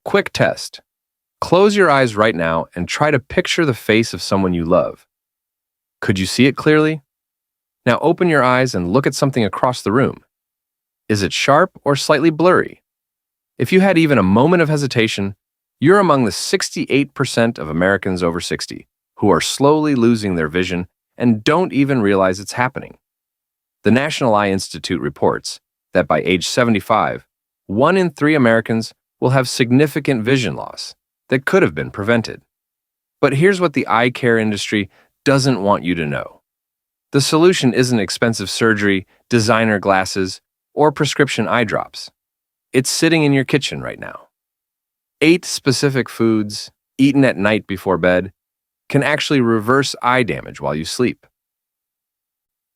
Quick test. Close your eyes right now and try to picture the face of someone you love. Could you see it clearly? Now open your eyes and look at something across the room. Is it sharp or slightly blurry? If you had even a moment of hesitation, you're among the 68% of Americans over 60 who are slowly losing their vision and don't even realize it's happening. The National Eye Institute reports that by age 75, 1 in 3 Americans will have significant vision loss that could have been prevented. But here's what the eye care industry doesn't want you to know. The solution isn't expensive surgery, designer glasses, or prescription eye drops. It's sitting in your kitchen right now. 8 specific foods, eaten at night before bed, can actually reverse eye damage while you sleep.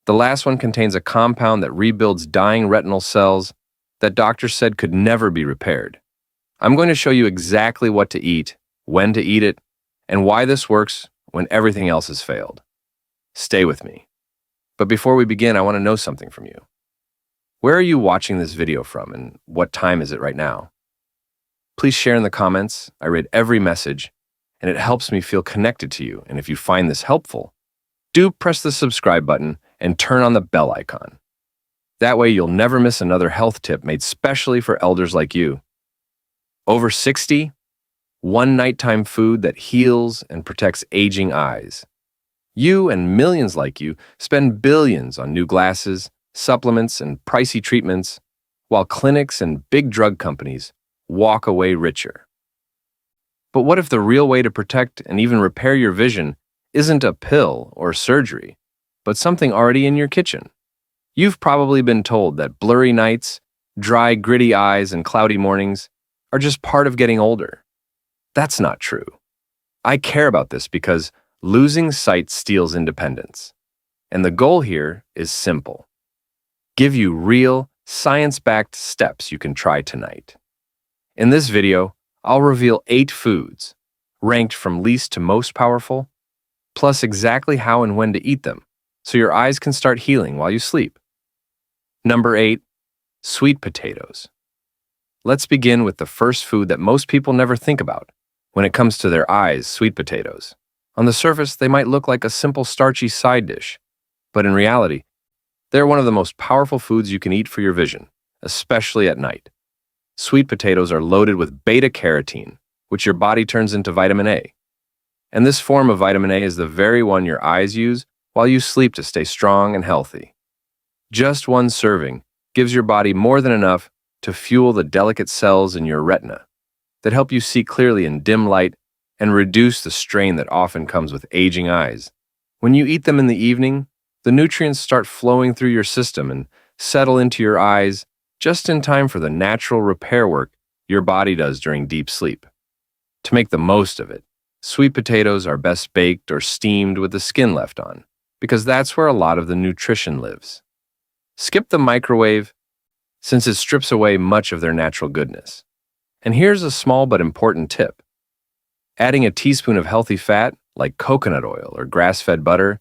The last one contains a compound that rebuilds dying retinal cells that doctors said could never be repaired. I'm going to show you exactly what to eat, when to eat it, and why this works when everything else has failed. Stay with me. But before we begin, I want to know something from you. Where are you watching this video from, and what time is it right now? Please share in the comments. I read every message, and it helps me feel connected to you. And if you find this helpful, do press the subscribe button and turn on the bell icon. That way you'll never miss another health tip made specially for elders like you. Over 60, one nighttime food that heals and protects aging eyes. You and millions like you spend billions on new glasses, supplements, and pricey treatments, while clinics and big drug companies walk away richer. But what if the real way to protect and even repair your vision isn't a pill or surgery, but something already in your kitchen? You've probably been told that blurry nights, dry, gritty eyes, and cloudy mornings are just part of getting older. That's not true. I care about this because losing sight steals independence. And the goal here is simple. Give you real, science-backed steps you can try tonight. In this video, I'll reveal 8 foods, ranked from least to most powerful, plus exactly how and when to eat them, so your eyes can start healing while you sleep. Number 8, sweet potatoes. Let's begin with the first food that most people never think about when it comes to their eyes, sweet potatoes. On the surface, they might look like a simple starchy side dish, but in reality, they're one of the most powerful foods you can eat for your vision, especially at night. Sweet potatoes are loaded with beta-carotene, which your body turns into vitamin A. And this form of vitamin A is the very one your eyes use while you sleep to stay strong and healthy. Just one serving gives your body more than enough to fuel the delicate cells in your retina that help you see clearly in dim light and reduce the strain that often comes with aging eyes. When you eat them in the evening, the nutrients start flowing through your system and settle into your eyes just in time for the natural repair work your body does during deep sleep. To make the most of it, sweet potatoes are best baked or steamed with the skin left on, because that's where a lot of the nutrition lives. Skip the microwave, since it strips away much of their natural goodness. And here's a small but important tip. Adding a teaspoon of healthy fat, like coconut oil or grass-fed butter,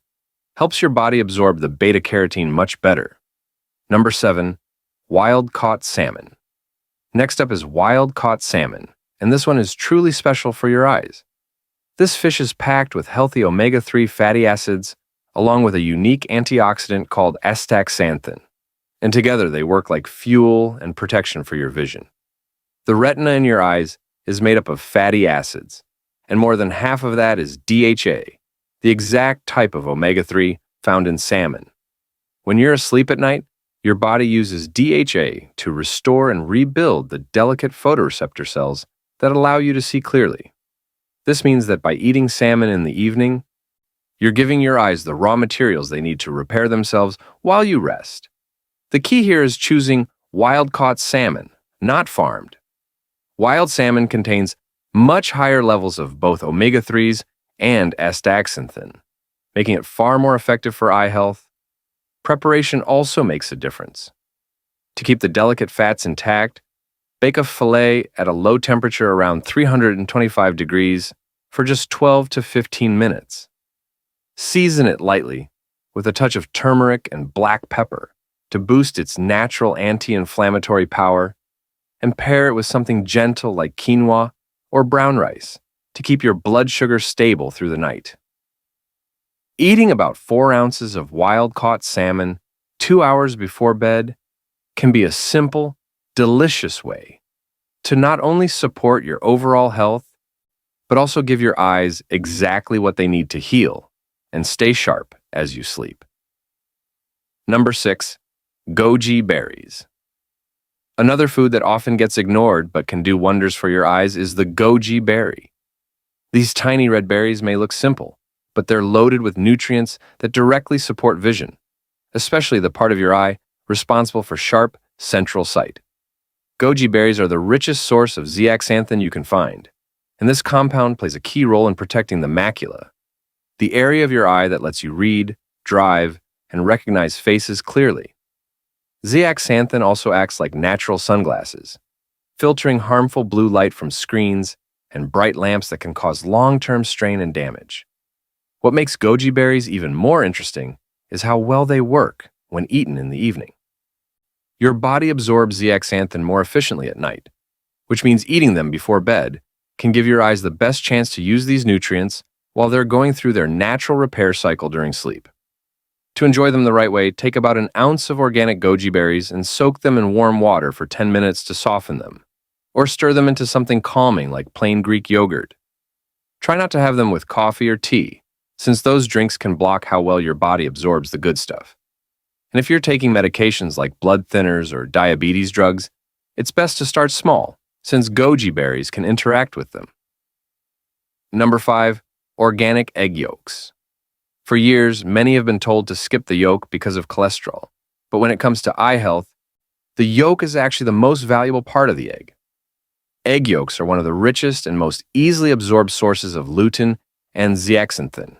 helps your body absorb the beta-carotene much better. Number 7, wild-caught salmon. Next up is wild-caught salmon, and this one is truly special for your eyes. This fish is packed with healthy omega-3 fatty acids, along with a unique antioxidant called astaxanthin. And together they work like fuel and protection for your vision. The retina in your eyes is made up of fatty acids, and more than half of that is DHA, the exact type of omega-3 found in salmon. When you're asleep at night, your body uses DHA to restore and rebuild the delicate photoreceptor cells that allow you to see clearly. This means that by eating salmon in the evening, you're giving your eyes the raw materials they need to repair themselves while you rest. The key here is choosing wild-caught salmon, not farmed. Wild salmon contains much higher levels of both omega-3s and astaxanthin, making it far more effective for eye health. Preparation also makes a difference. To keep the delicate fats intact, bake a fillet at a low temperature around 325 degrees for just 12 to 15 minutes. Season it lightly with a touch of turmeric and black pepper to boost its natural anti-inflammatory power, and pair it with something gentle like quinoa or brown rice to keep your blood sugar stable through the night. Eating about 4 ounces of wild-caught salmon 2 hours before bed can be a simple, delicious way to not only support your overall health, but also give your eyes exactly what they need to heal and stay sharp as you sleep. Number 6. Goji berries. Another food that often gets ignored but can do wonders for your eyes is the goji berry. These tiny red berries may look simple, but they're loaded with nutrients that directly support vision, especially the part of your eye responsible for sharp, central sight. Goji berries are the richest source of zeaxanthin you can find, and this compound plays a key role in protecting the macula, the area of your eye that lets you read, drive, and recognize faces clearly. Zeaxanthin also acts like natural sunglasses, filtering harmful blue light from screens and bright lamps that can cause long-term strain and damage. What makes goji berries even more interesting is how well they work when eaten in the evening. Your body absorbs zeaxanthin more efficiently at night, which means eating them before bed can give your eyes the best chance to use these nutrients while they're going through their natural repair cycle during sleep. To enjoy them the right way, take about an ounce of organic goji berries and soak them in warm water for 10 minutes to soften them, or stir them into something calming like plain Greek yogurt. Try not to have them with coffee or tea, since those drinks can block how well your body absorbs the good stuff. And if you're taking medications like blood thinners or diabetes drugs, it's best to start small, since goji berries can interact with them. Number 5. Organic egg yolks. For years, many have been told to skip the yolk because of cholesterol, but when it comes to eye health, the yolk is actually the most valuable part of the egg. Egg yolks are one of the richest and most easily absorbed sources of lutein and zeaxanthin,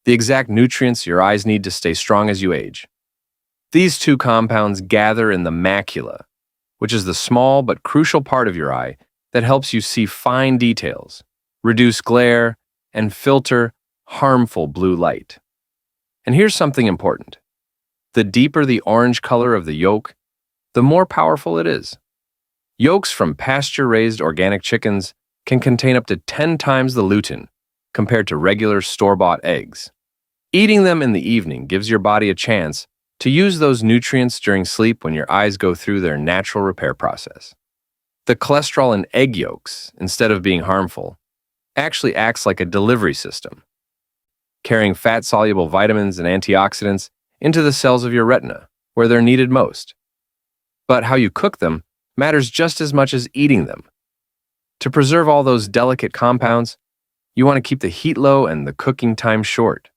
the exact nutrients your eyes need to stay strong as you age. These two compounds gather in the macula, which is the small but crucial part of your eye that helps you see fine details, reduce glare, and filter harmful blue light. And here's something important. The deeper the orange color of the yolk, the more powerful it is. Yolks from pasture-raised organic chickens can contain up to 10 times the lutein compared to regular store-bought eggs. Eating them in the evening gives your body a chance to use those nutrients during sleep when your eyes go through their natural repair process. The cholesterol in egg yolks, instead of being harmful, actually acts like a delivery system, carrying fat-soluble vitamins and antioxidants into the cells of your retina, where they're needed most. But how you cook them matters just as much as eating them. To preserve all those delicate compounds, you want to keep the heat low and the cooking time short.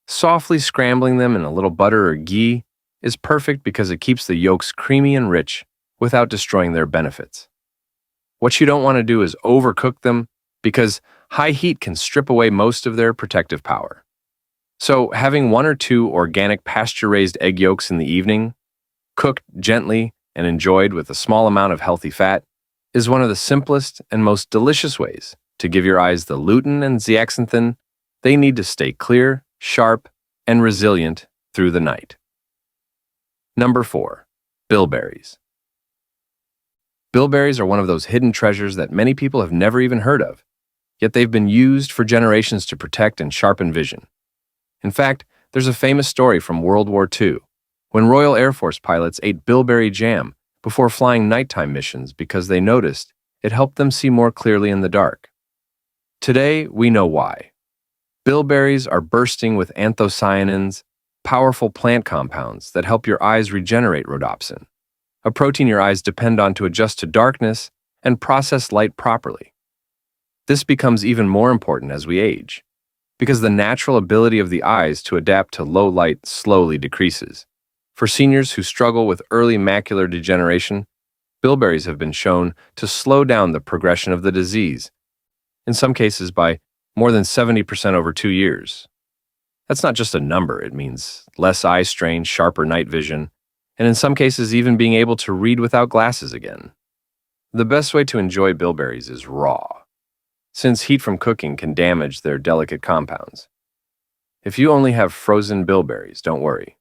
Softly scrambling them in a little butter or ghee is perfect because it keeps the yolks creamy and rich without destroying their benefits. What you don't want to do is overcook them because high heat can strip away most of their protective power. So having 1 or 2 organic pasture-raised egg yolks in the evening, cooked gently and enjoyed with a small amount of healthy fat, is one of the simplest and most delicious ways to give your eyes the lutein and zeaxanthin they need to stay clear, sharp, and resilient through the night. Number 4. Bilberries. Bilberries are one of those hidden treasures that many people have never even heard of, yet they've been used for generations to protect and sharpen vision. In fact, there's a famous story from World War II, when Royal Air Force pilots ate bilberry jam before flying nighttime missions because they noticed it helped them see more clearly in the dark. Today, we know why. Bilberries are bursting with anthocyanins, powerful plant compounds that help your eyes regenerate rhodopsin, a protein your eyes depend on to adjust to darkness and process light properly. This becomes even more important as we age, because the natural ability of the eyes to adapt to low light slowly decreases. For seniors who struggle with early macular degeneration, bilberries have been shown to slow down the progression of the disease, in some cases by more than 70% over 2 years. That's not just a number, it means less eye strain, sharper night vision, and in some cases even being able to read without glasses again. The best way to enjoy bilberries is raw, since heat from cooking can damage their delicate compounds. If you only have frozen bilberries, don't worry.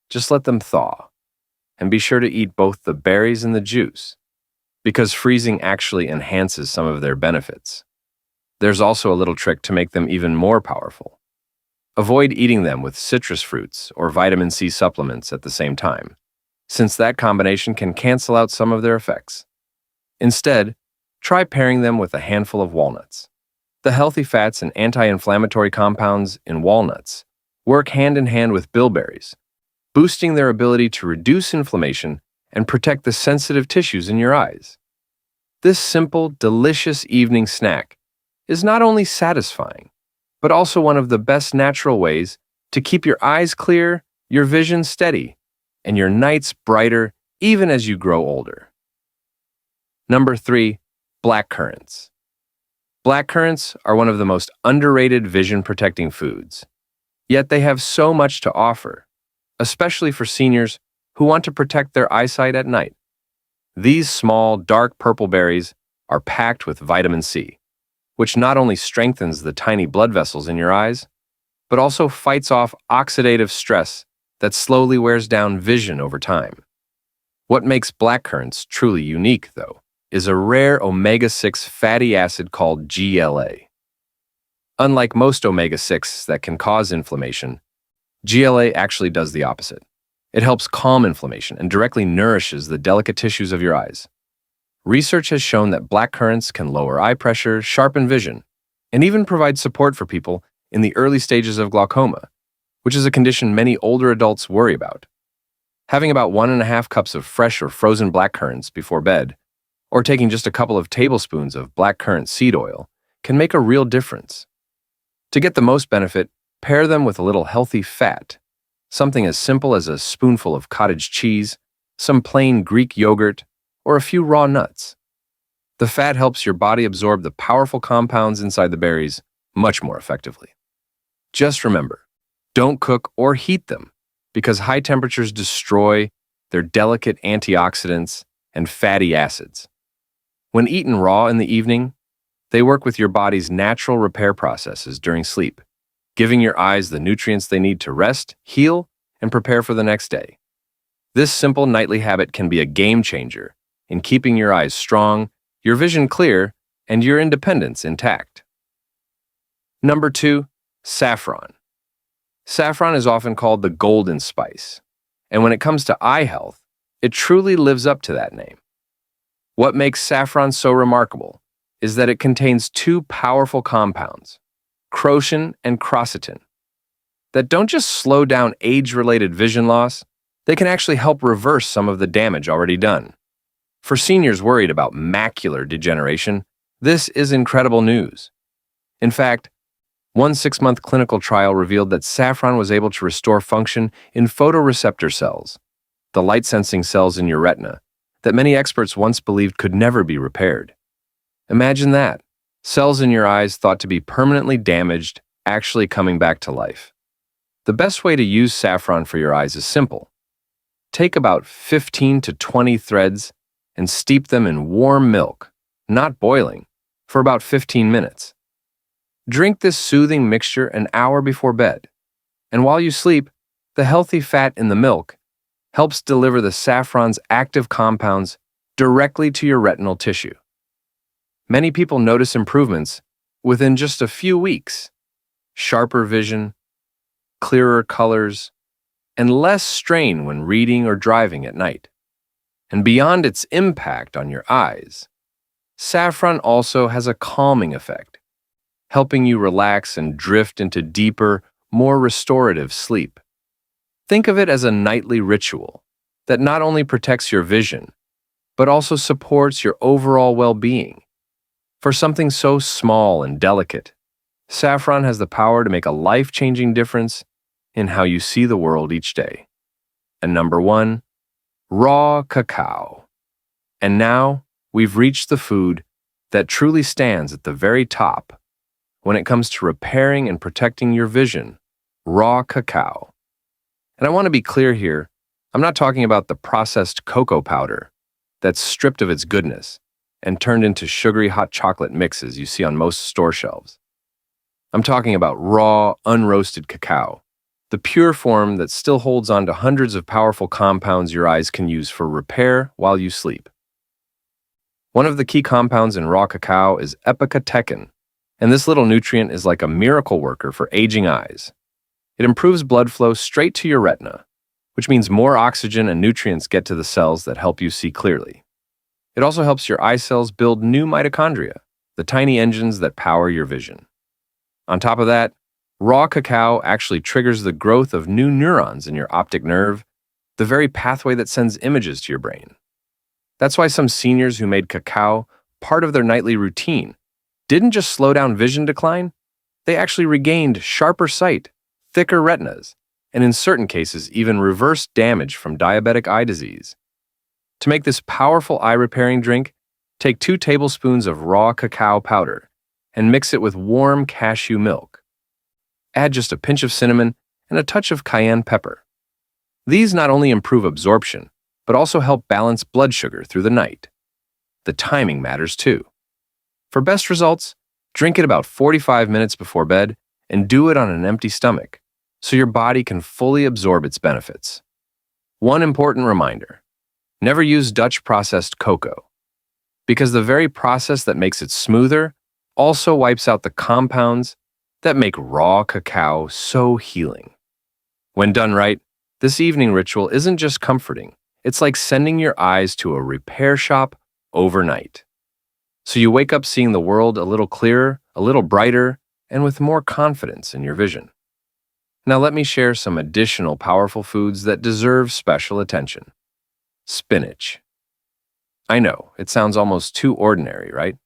Just let them thaw, and be sure to eat both the berries and the juice. because freezing actually enhances some of their benefits. There's also a little trick to make them even more powerful. Avoid eating them with citrus fruits or vitamin C supplements at the same time, since that combination can cancel out some of their effects. Instead, try pairing them with a handful of walnuts. The healthy fats and anti-inflammatory compounds in walnuts work hand in hand with bilberries, boosting their ability to reduce inflammation and protect the sensitive tissues in your eyes. This simple, delicious evening snack is not only satisfying, but also one of the best natural ways to keep your eyes clear, your vision steady, and your nights brighter even as you grow older. Number 3, black currants. Black currants are one of the most underrated vision-protecting foods, yet they have so much to offer, especially for seniors who want to protect their eyesight at night. These small, dark purple berries are packed with vitamin C, which not only strengthens the tiny blood vessels in your eyes, but also fights off oxidative stress that slowly wears down vision over time. What makes black currants truly unique, though, is a rare omega-6 fatty acid called GLA. Unlike most omega-6 that can cause inflammation, GLA actually does the opposite. It helps calm inflammation and directly nourishes the delicate tissues of your eyes. Research has shown that black currants can lower eye pressure, sharpen vision, and even provide support for people in the early stages of glaucoma, which is a condition many older adults worry about. Having about 1.5 cups of fresh or frozen black currants before bed, or taking just a couple of tablespoons of black currant seed oil, can make a real difference. To get the most benefit, pair them with a little healthy fat, something as simple as a spoonful of cottage cheese, some plain Greek yogurt, or a few raw nuts. The fat helps your body absorb the powerful compounds inside the berries much more effectively. Just remember, don't cook or heat them, because high temperatures destroy their delicate antioxidants and fatty acids. When eaten raw in the evening, they work with your body's natural repair processes during sleep, giving your eyes the nutrients they need to rest, heal, and prepare for the next day. This simple nightly habit can be a game changer in keeping your eyes strong, your vision clear, and your independence intact. Number 2, saffron. Saffron is often called the golden spice, and when it comes to eye health, it truly lives up to that name. What makes saffron so remarkable is that it contains 2 powerful compounds, crocin and quercetin, that don't just slow down age-related vision loss, they can actually help reverse some of the damage already done. For seniors worried about macular degeneration, this is incredible news. In fact, one 6-month clinical trial revealed that saffron was able to restore function in photoreceptor cells, the light-sensing cells in your retina, that many experts once believed could never be repaired. Imagine that, cells in your eyes thought to be permanently damaged, actually coming back to life. The best way to use saffron for your eyes is simple. Take about 15 to 20 threads and steep them in warm milk, not boiling, for about 15 minutes. Drink this soothing mixture an hour before bed, and while you sleep, the healthy fat in the milk helps deliver the saffron's active compounds directly to your retinal tissue. Many people notice improvements within just a few weeks: sharper vision, clearer colors, and less strain when reading or driving at night. And beyond its impact on your eyes, saffron also has a calming effect, helping you relax and drift into deeper, more restorative sleep. Think of it as a nightly ritual that not only protects your vision, but also supports your overall well-being. For something so small and delicate, saffron has the power to make a life-changing difference in how you see the world each day. And number 1, raw cacao. And now we've reached the food that truly stands at the very top when it comes to repairing and protecting your vision: raw cacao. And I want to be clear here, I'm not talking about the processed cocoa powder that's stripped of its goodness and turned into sugary hot chocolate mixes you see on most store shelves. I'm talking about raw, unroasted cacao, the pure form that still holds on to hundreds of powerful compounds your eyes can use for repair while you sleep. One of the key compounds in raw cacao is epicatechin, and this little nutrient is like a miracle worker for aging eyes. It improves blood flow straight to your retina, which means more oxygen and nutrients get to the cells that help you see clearly. It also helps your eye cells build new mitochondria, the tiny engines that power your vision. On top of that, raw cacao actually triggers the growth of new neurons in your optic nerve, the very pathway that sends images to your brain. That's why some seniors who made cacao part of their nightly routine didn't just slow down vision decline, they actually regained sharper sight, thicker retinas, and in certain cases even reversed damage from diabetic eye disease. To make this powerful eye-repairing drink, take 2 tablespoons of raw cacao powder and mix it with warm cashew milk. Add just a pinch of cinnamon and a touch of cayenne pepper. These not only improve absorption, but also help balance blood sugar through the night. The timing matters too. For best results, drink it about 45 minutes before bed and do it on an empty stomach, so your body can fully absorb its benefits. One important reminder: never use Dutch processed cocoa, because the very process that makes it smoother also wipes out the compounds that make raw cacao so healing. When done right, this evening ritual isn't just comforting, it's like sending your eyes to a repair shop overnight. So you wake up seeing the world a little clearer, a little brighter, and with more confidence in your vision. Now let me share some additional powerful foods that deserve special attention. Spinach. I know, it sounds almost too ordinary, right?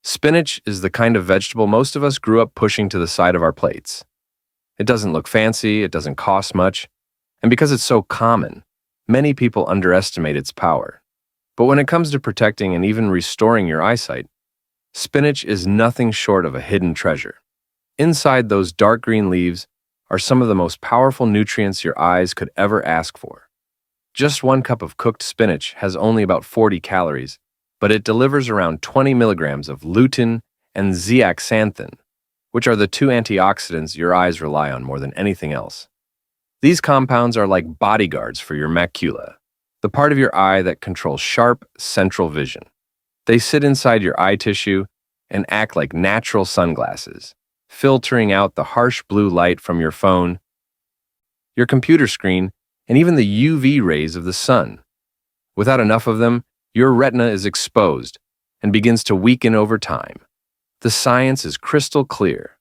Spinach is the kind of vegetable most of us grew up pushing to the side of our plates. It doesn't look fancy, it doesn't cost much, and because it's so common, many people underestimate its power. But when it comes to protecting and even restoring your eyesight, spinach is nothing short of a hidden treasure. Inside those dark green leaves are some of the most powerful nutrients your eyes could ever ask for. Just 1 cup of cooked spinach has only about 40 calories, but it delivers around 20 milligrams of lutein and zeaxanthin, which are the 2 antioxidants your eyes rely on more than anything else. These compounds are like bodyguards for your macula, the part of your eye that controls sharp, central vision. They sit inside your eye tissue and act like natural sunglasses, filtering out the harsh blue light from your phone, your computer screen, and even the UV rays of the sun. Without enough of them, your retina is exposed and begins to weaken over time. The science is crystal clear.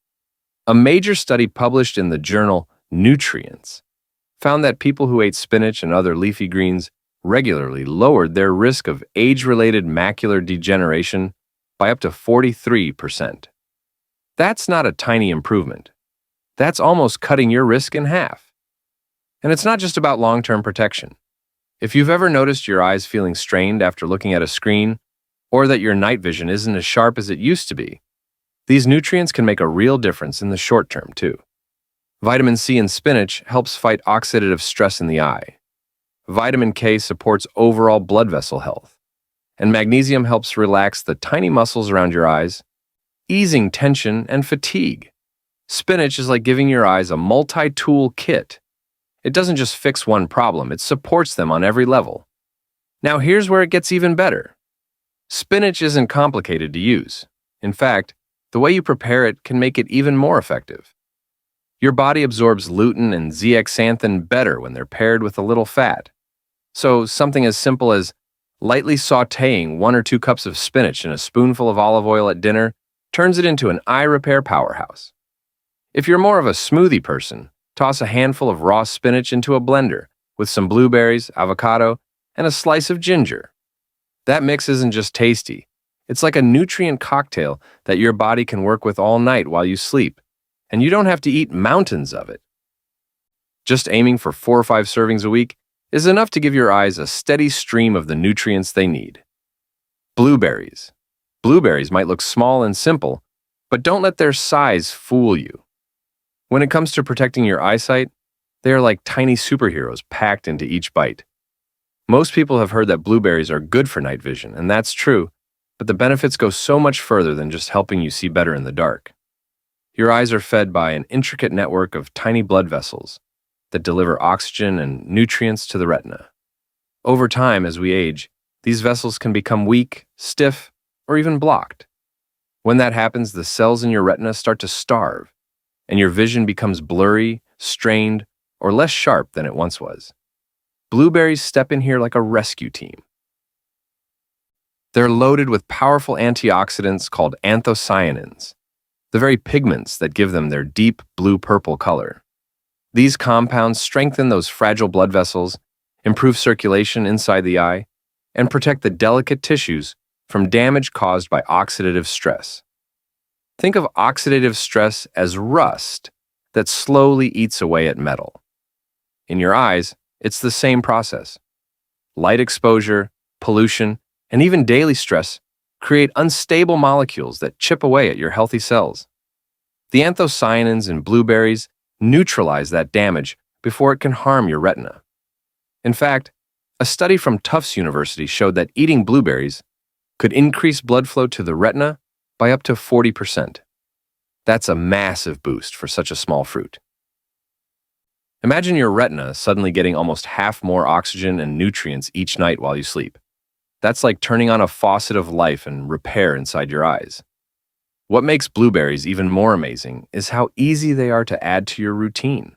A major study published in the journal Nutrients found that people who ate spinach and other leafy greens regularly lowered their risk of age-related macular degeneration by up to 43%. That's not a tiny improvement. That's almost cutting your risk in half. And it's not just about long-term protection. If you've ever noticed your eyes feeling strained after looking at a screen, or that your night vision isn't as sharp as it used to be, these nutrients can make a real difference in the short term too. Vitamin C in spinach helps fight oxidative stress in the eye. Vitamin K supports overall blood vessel health. And magnesium helps relax the tiny muscles around your eyes, easing tension and fatigue. Spinach is like giving your eyes a multi-tool kit. It doesn't just fix one problem, it supports them on every level. Now here's where it gets even better. Spinach isn't complicated to use. In fact, the way you prepare it can make it even more effective. Your body absorbs lutein and zeaxanthin better when they're paired with a little fat. So something as simple as lightly sautéing 1 or 2 cups of spinach in a spoonful of olive oil at dinner turns it into an eye repair powerhouse. If you're more of a smoothie person, toss a handful of raw spinach into a blender with some blueberries, avocado, and a slice of ginger. That mix isn't just tasty, it's like a nutrient cocktail that your body can work with all night while you sleep, and you don't have to eat mountains of it. Just aiming for 4 or 5 servings a week is enough to give your eyes a steady stream of the nutrients they need. Blueberries. Blueberries might look small and simple, but don't let their size fool you. When it comes to protecting your eyesight, they are like tiny superheroes packed into each bite. Most people have heard that blueberries are good for night vision, and that's true, but the benefits go so much further than just helping you see better in the dark. Your eyes are fed by an intricate network of tiny blood vessels that deliver oxygen and nutrients to the retina. Over time, as we age, These vessels can become weak, stiff, or even blocked. When that happens, the cells in your retina start to starve, and your vision becomes blurry, strained, or less sharp than it once was. Blueberries step in here like a rescue team. They're loaded with powerful antioxidants called anthocyanins, the very pigments that give them their deep blue-purple color. These compounds strengthen those fragile blood vessels, improve circulation inside the eye, and protect the delicate tissues from damage caused by oxidative stress. Think of oxidative stress as rust that slowly eats away at metal. In your eyes, it's the same process. Light exposure, pollution, and even daily stress create unstable molecules that chip away at your healthy cells. The anthocyanins in blueberries neutralize that damage before it can harm your retina. In fact, a study from Tufts University showed that eating blueberries could increase blood flow to the retina by up to 40%. That's a massive boost for such a small fruit. Imagine your retina suddenly getting almost half more oxygen and nutrients each night while you sleep. That's like turning on a faucet of life and repair inside your eyes. What makes blueberries even more amazing is how easy they are to add to your routine.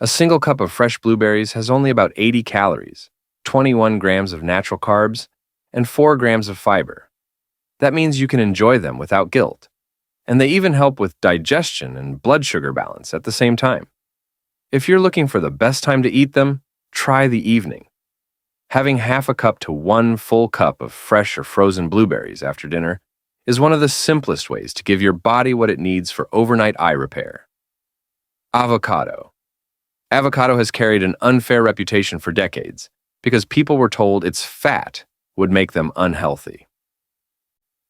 A single cup of fresh blueberries has only about 80 calories, 21 grams of natural carbs, and 4 grams of fiber. That means you can enjoy them without guilt. And they even help with digestion and blood sugar balance at the same time. If you're looking for the best time to eat them, try the evening. Having half a cup to 1 full cup of fresh or frozen blueberries after dinner is one of the simplest ways to give your body what it needs for overnight eye repair. Avocado. Avocado has carried an unfair reputation for decades because people were told its fat would make them unhealthy.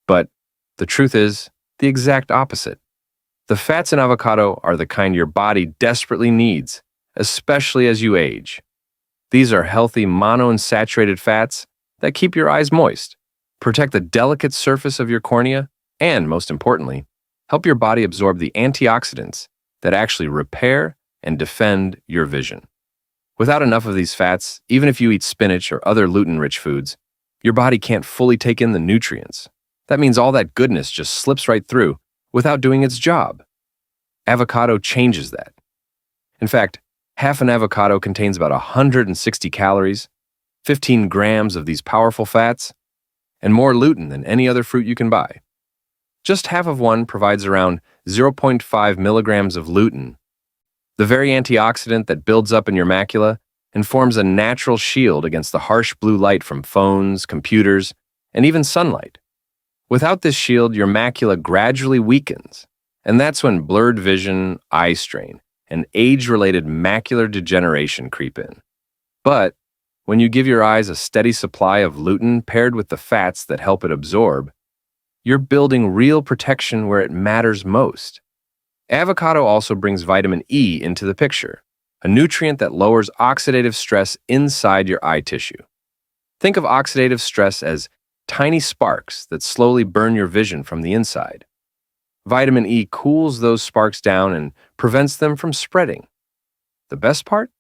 But the truth is the exact opposite. The fats in avocado are the kind your body desperately needs, especially as you age. These are healthy monounsaturated fats that keep your eyes moist, protect the delicate surface of your cornea, and, most importantly, help your body absorb the antioxidants that actually repair and defend your vision. Without enough of these fats, even if you eat spinach or other lutein-rich foods, your body can't fully take in the nutrients. That means all that goodness just slips right through without doing its job. Avocado changes that. In fact, half an avocado contains about 160 calories, 15 grams of these powerful fats, and more lutein than any other fruit you can buy. Just half of one provides around 0.5 milligrams of lutein, the very antioxidant that builds up in your macula and forms a natural shield against the harsh blue light from phones, computers, and even sunlight. Without this shield, your macula gradually weakens, and that's when blurred vision, eye strain, and age-related macular degeneration creep in. But when you give your eyes a steady supply of lutein paired with the fats that help it absorb, you're building real protection where it matters most. Avocado also brings vitamin E into the picture, a nutrient that lowers oxidative stress inside your eye tissue. Think of oxidative stress as tiny sparks that slowly burn your vision from the inside. Vitamin E cools those sparks down and prevents them from spreading. The best part?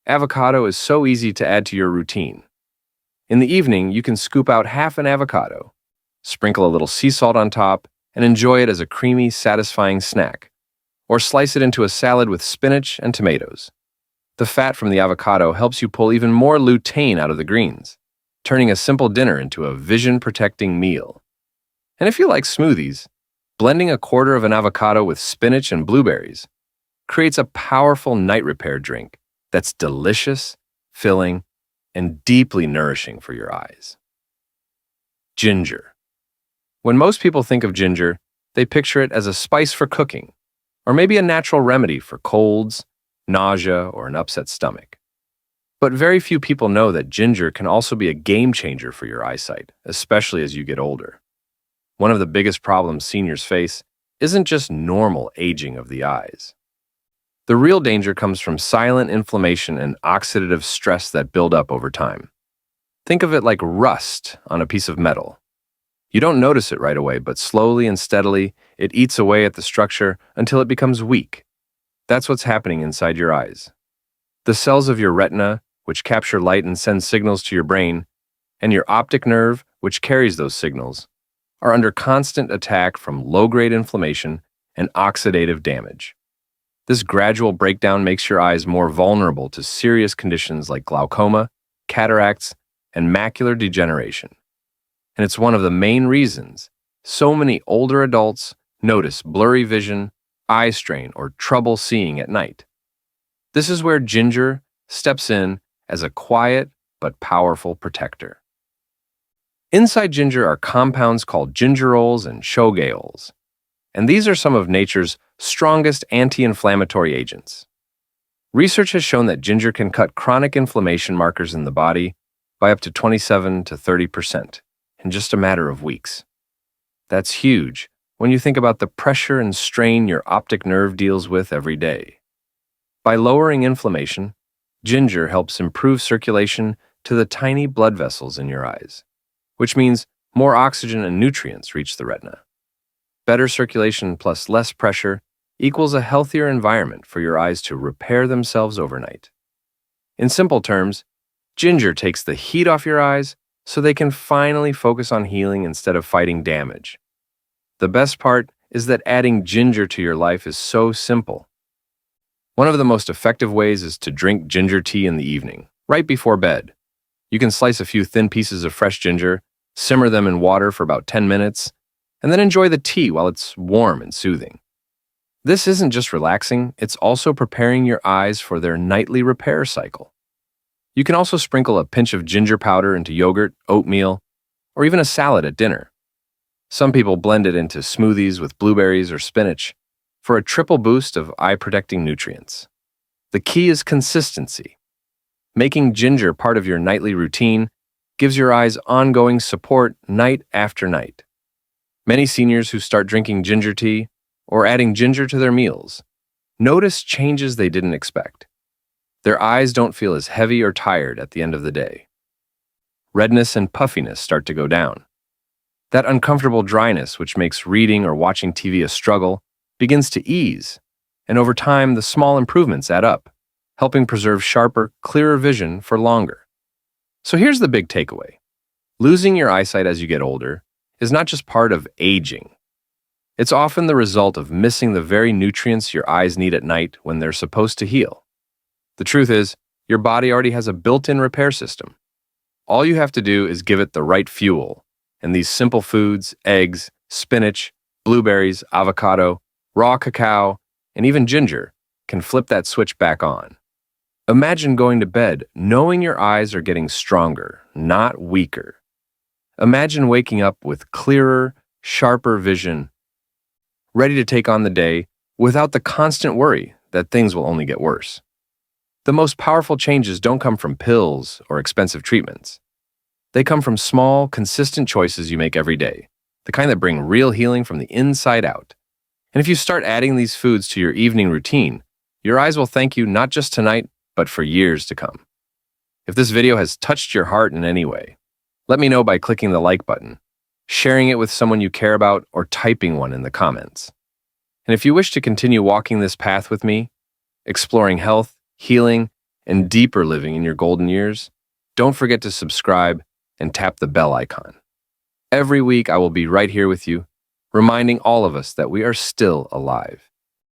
Avocado is so easy to add to your routine. In the evening, you can scoop out half an avocado, sprinkle a little sea salt on top, and enjoy it as a creamy, satisfying snack. Or slice it into a salad with spinach and tomatoes. The fat from the avocado helps you pull even more lutein out of the greens, turning a simple dinner into a vision-protecting meal. And if you like smoothies, blending a quarter of an avocado with spinach and blueberries creates a powerful night repair drink that's delicious, filling, and deeply nourishing for your eyes. Ginger. When most people think of ginger, they picture it as a spice for cooking, or maybe a natural remedy for colds, nausea, or an upset stomach. But very few people know that ginger can also be a game changer for your eyesight, especially as you get older. One of the biggest problems seniors face isn't just normal aging of the eyes. The real danger comes from silent inflammation and oxidative stress that build up over time. Think of it like rust on a piece of metal. You don't notice it right away, but slowly and steadily, it eats away at the structure until it becomes weak. That's what's happening inside your eyes. The cells of your retina, which capture light and send signals to your brain, and your optic nerve, which carries those signals, are under constant attack from low-grade inflammation and oxidative damage. This gradual breakdown makes your eyes more vulnerable to serious conditions like glaucoma, cataracts, and macular degeneration. And it's one of the main reasons so many older adults notice blurry vision, eye strain, or trouble seeing at night. This is where ginger steps in as a quiet but powerful protector. Inside ginger are compounds called gingerols and shogaols, and these are some of nature's strongest anti-inflammatory agents. Research has shown that ginger can cut chronic inflammation markers in the body by up to 27 to 30% in just a matter of weeks. That's huge when you think about the pressure and strain your optic nerve deals with every day. By lowering inflammation, ginger helps improve circulation to the tiny blood vessels in your eyes, which means more oxygen and nutrients reach the retina. Better circulation plus less pressure equals a healthier environment for your eyes to repair themselves overnight. In simple terms, ginger takes the heat off your eyes so they can finally focus on healing instead of fighting damage. The best part is that adding ginger to your life is so simple. One of the most effective ways is to drink ginger tea in the evening, right before bed. You can slice a few thin pieces of fresh ginger, simmer them in water for about 10 minutes, and then enjoy the tea while it's warm and soothing. This isn't just relaxing, it's also preparing your eyes for their nightly repair cycle. You can also sprinkle a pinch of ginger powder into yogurt, oatmeal, or even a salad at dinner. Some people blend it into smoothies with blueberries or spinach for a triple boost of eye-protecting nutrients. The key is consistency. Making ginger part of your nightly routine gives your eyes ongoing support night after night. Many seniors who start drinking ginger tea or adding ginger to their meals notice changes they didn't expect. Their eyes don't feel as heavy or tired at the end of the day. Redness and puffiness start to go down. That uncomfortable dryness, which makes reading or watching TV a struggle, begins to ease, and over time, the small improvements add up, helping preserve sharper, clearer vision for longer. So here's the big takeaway. Losing your eyesight as you get older is not just part of aging. It's often the result of missing the very nutrients your eyes need at night when they're supposed to heal. The truth is, your body already has a built-in repair system. All you have to do is give it the right fuel, and these simple foods, eggs, spinach, blueberries, avocado, raw cacao, and even ginger can flip that switch back on. Imagine going to bed knowing your eyes are getting stronger, not weaker. Imagine waking up with clearer, sharper vision, ready to take on the day without the constant worry that things will only get worse. The most powerful changes don't come from pills or expensive treatments. They come from small, consistent choices you make every day, the kind that bring real healing from the inside out. And if you start adding these foods to your evening routine, your eyes will thank you not just tonight, but for years to come. If this video has touched your heart in any way, let me know by clicking the like button, sharing it with someone you care about, or typing one in the comments. And if you wish to continue walking this path with me, exploring health, healing, and deeper living in your golden years, don't forget to subscribe and tap the bell icon. Every week I will be right here with you, reminding all of us that we are still alive.